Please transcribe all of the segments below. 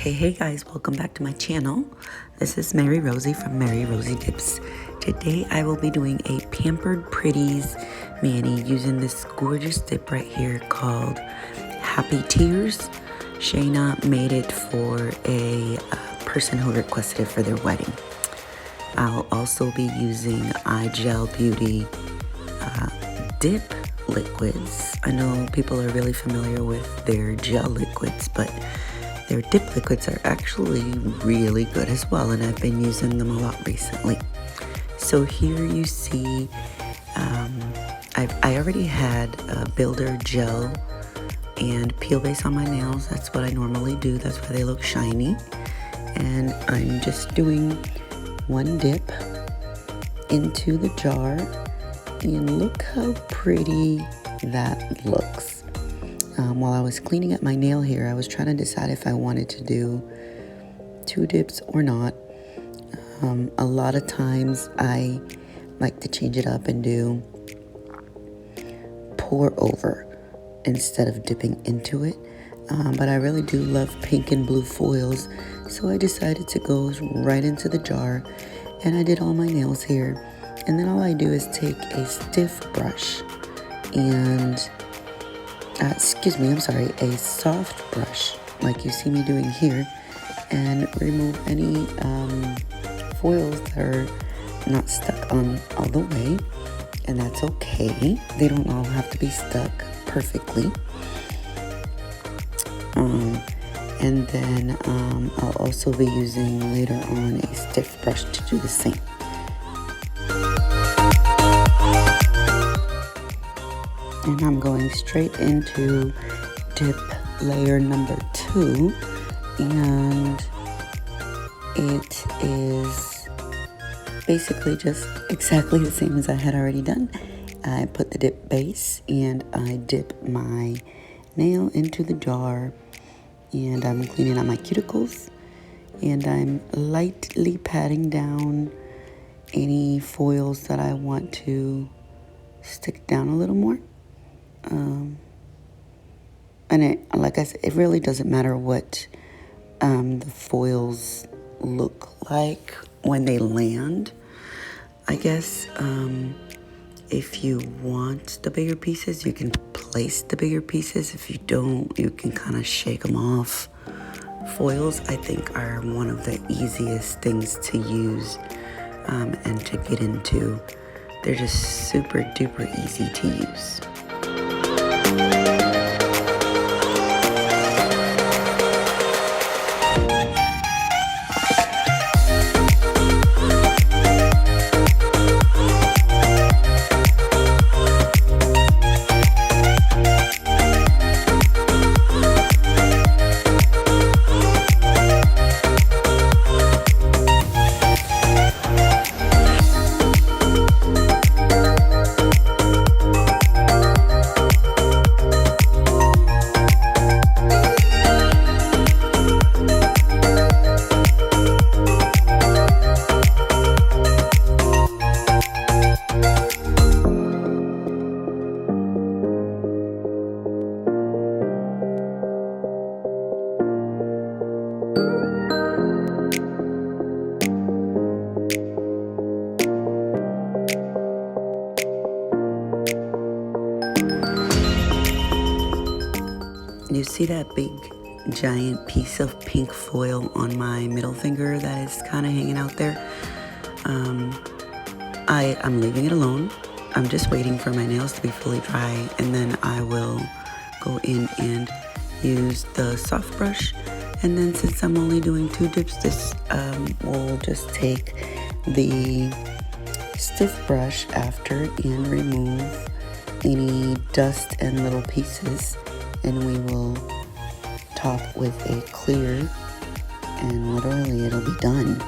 Hey guys, welcome back to my channel. This is Mary Rosie from Ritzy Dips. Today I will be doing a Pampered Pretties mani using this gorgeous dip right here called Happy Tears. Shayna made it for a person who requested it for their wedding. I'll also be using IGel Beauty dip liquids. I know people are really familiar with their gel liquids, but their dip liquids are actually really good as well, and I've been using them a lot recently. So here you see, I already had a builder gel and peel base on my nails. That's what I normally do. That's why they look shiny. And I'm just doing one dip into the jar, and look how pretty that looks. While I was cleaning up my nail here, I was trying to decide if I wanted to do 2 dips or not. A lot of times I like to change it up and do pour over instead of dipping into it. But I really do love pink and blue foils, so I decided to go right into the jar, and I did all my nails here. And then all I do is take a stiff brush and a soft brush like you see me doing here, and remove any foils that are not stuck on all the way, and that's okay. They don't all have to be stuck perfectly. And then I'll also be using later on a stiff brush to do the same. And I'm going straight into dip layer number 2, and it is basically just exactly the same as I had already done. I put the dip base and I dip my nail into the jar, and I'm cleaning out my cuticles, and I'm lightly patting down any foils that I want to stick down a little more. And like I said, it really doesn't matter what the foils look like when they land. I guess if you want the bigger pieces, you can place the bigger pieces. If you don't, you can kind of shake them off. Foils, I think, are one of the easiest things to use and to get into. They're just super duper easy to use. You see that big giant piece of pink foil on my middle finger that is kind of hanging out there? I'm leaving it alone. I'm just waiting for my nails to be fully dry, and then I will go in and use the soft brush. And then since I'm only doing 2 dips, this we'll just take the stiff brush after and remove any dust and little pieces, and we will top with a clear, and literally it'll be done.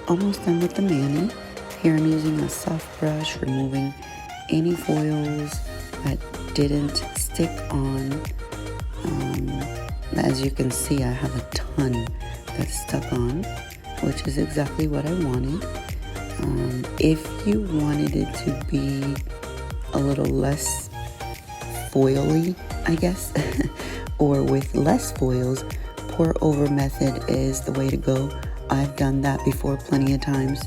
almost done with the mani. Here I'm using a soft brush, removing any foils that didn't stick on. As you can see, I have a ton that's stuck on, which is exactly what I wanted. If you wanted it to be a little less foily, I guess, or with less foils, pour over method is the way to go. I've done that before plenty of times,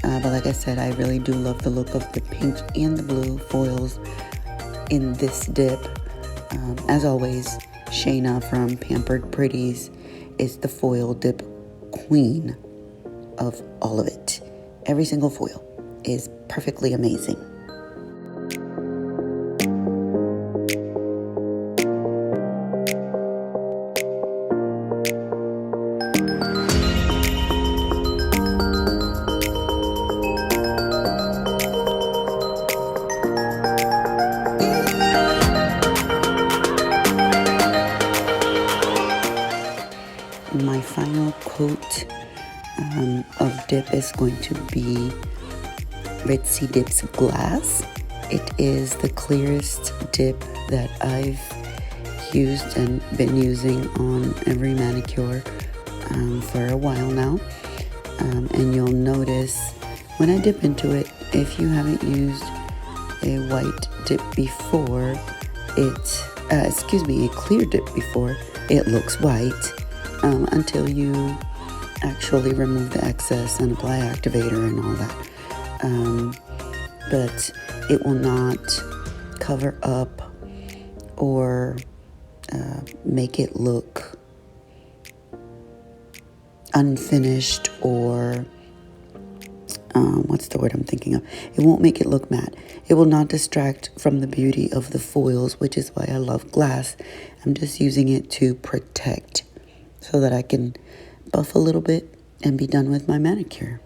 but like I said, I really do love the look of the pink and the blue foils in this dip. As always, Shayna from Pampered Pretties is the foil dip queen of all of it. Every single foil is perfectly amazing. My final coat of dip is going to be Ritzy Dips Glass. It is the clearest dip that I've used and been using on every manicure for a while now. And you'll notice when I dip into it, if you haven't used a white dip before, a clear dip before, it looks white. Until you actually remove the excess and apply Activator and all that. But it will not cover up or make it look unfinished or what's the word I'm thinking of? It won't make it look matte. It will not distract from the beauty of the foils, which is why I love glass. I'm just using it to protect, so that I can buff a little bit and be done with my manicure.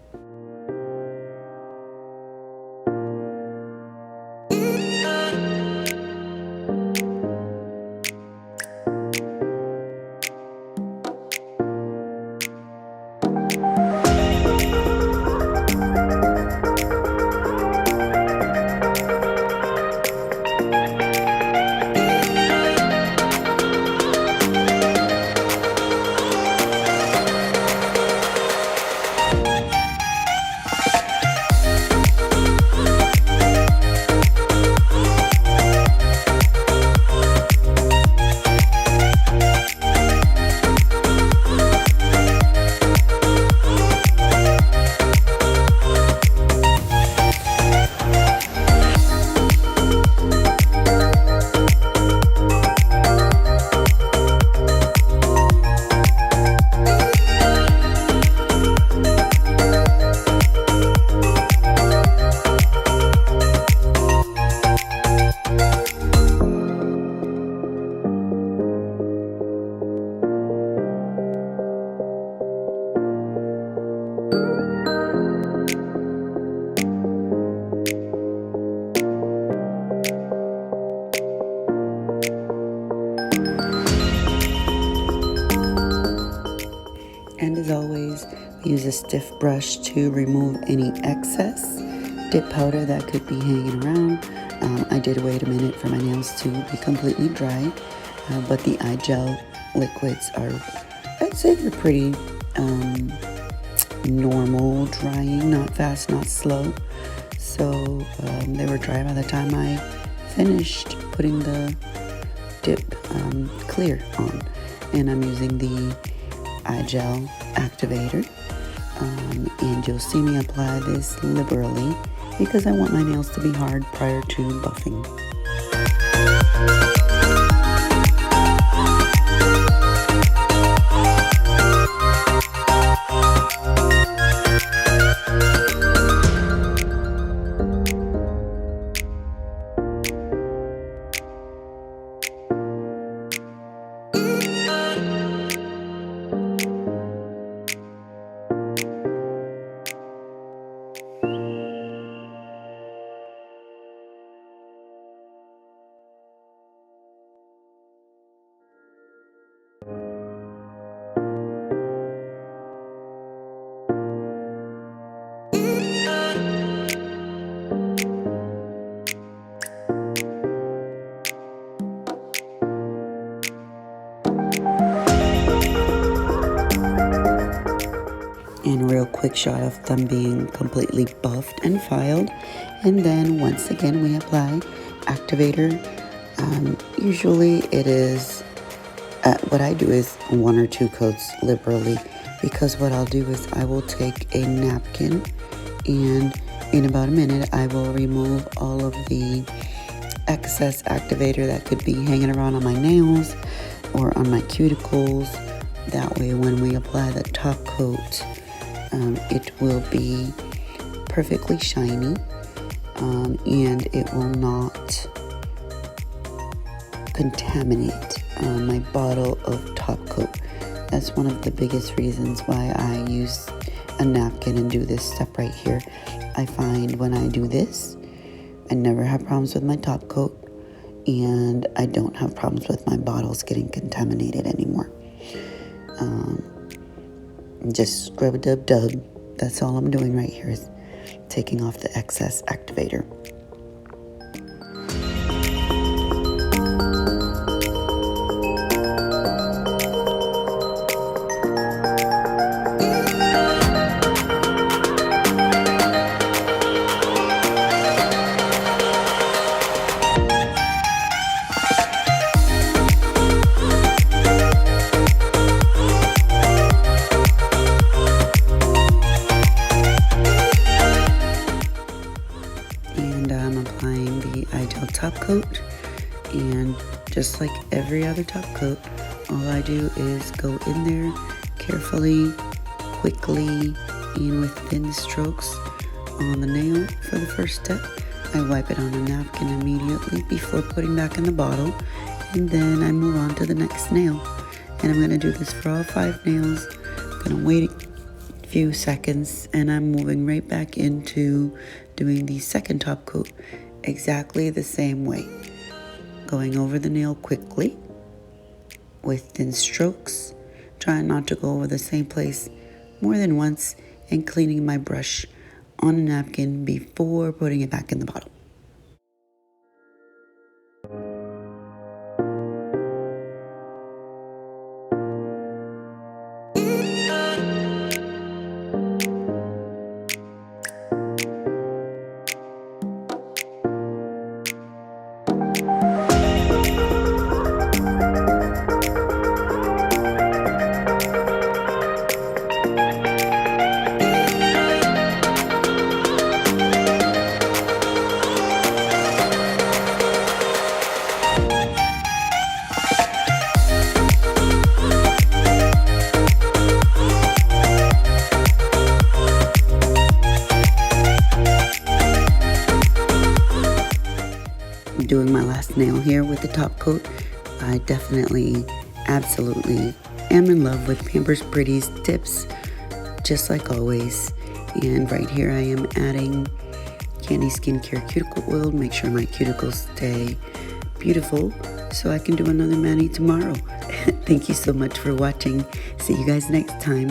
And as always, we use a stiff brush to remove any excess dip powder that could be hanging around. I did wait a minute for my nails to be completely dry, but the IGel liquids are, I'd say they're pretty normal drying, not fast, not slow. So they were dry by the time I finished putting the dip clear on. And I'm using the IGel Activator, and you'll see me apply this liberally because I want my nails to be hard prior to buffing. and a real quick shot of them being completely buffed and filed. And then once again we apply Activator. Usually it is, what I do is 1 or 2 coats liberally, because what I'll do is I will take a napkin and in about a minute I will remove all of the excess Activator that could be hanging around on my nails or on my cuticles. That way when we apply the top coat, it will be perfectly shiny, and it will not contaminate my bottle of top coat. That's one of the biggest reasons why I use a napkin and do this step right here. I find when I do this, I never have problems with my top coat, and I don't have problems with my bottles getting contaminated anymore. Just scrub-a-dub-dub. That's all I'm doing right here, is taking off the excess Activator. I'm applying the IGel Topcoat, and just like every other top coat, all I do is go in there carefully, quickly, and with thin strokes on the nail for the first step. I wipe it on a napkin immediately before putting back in the bottle, and then I move on to the next nail. And I'm going to do this for all 5 nails. I'm going to wait a few seconds, and I'm moving right back into doing the second top coat exactly the same way. Going over the nail quickly with thin strokes, trying not to go over the same place more than once, and cleaning my brush on a napkin before putting it back in the bottle. Doing my last nail here with the top coat. I definitely, absolutely am in love with Pampered Pretties dips, just like always. And right here I am adding CandiSkin Cuticle Oil to make sure my cuticles stay beautiful, so I can do another mani tomorrow. Thank you so much for watching. See you guys next time.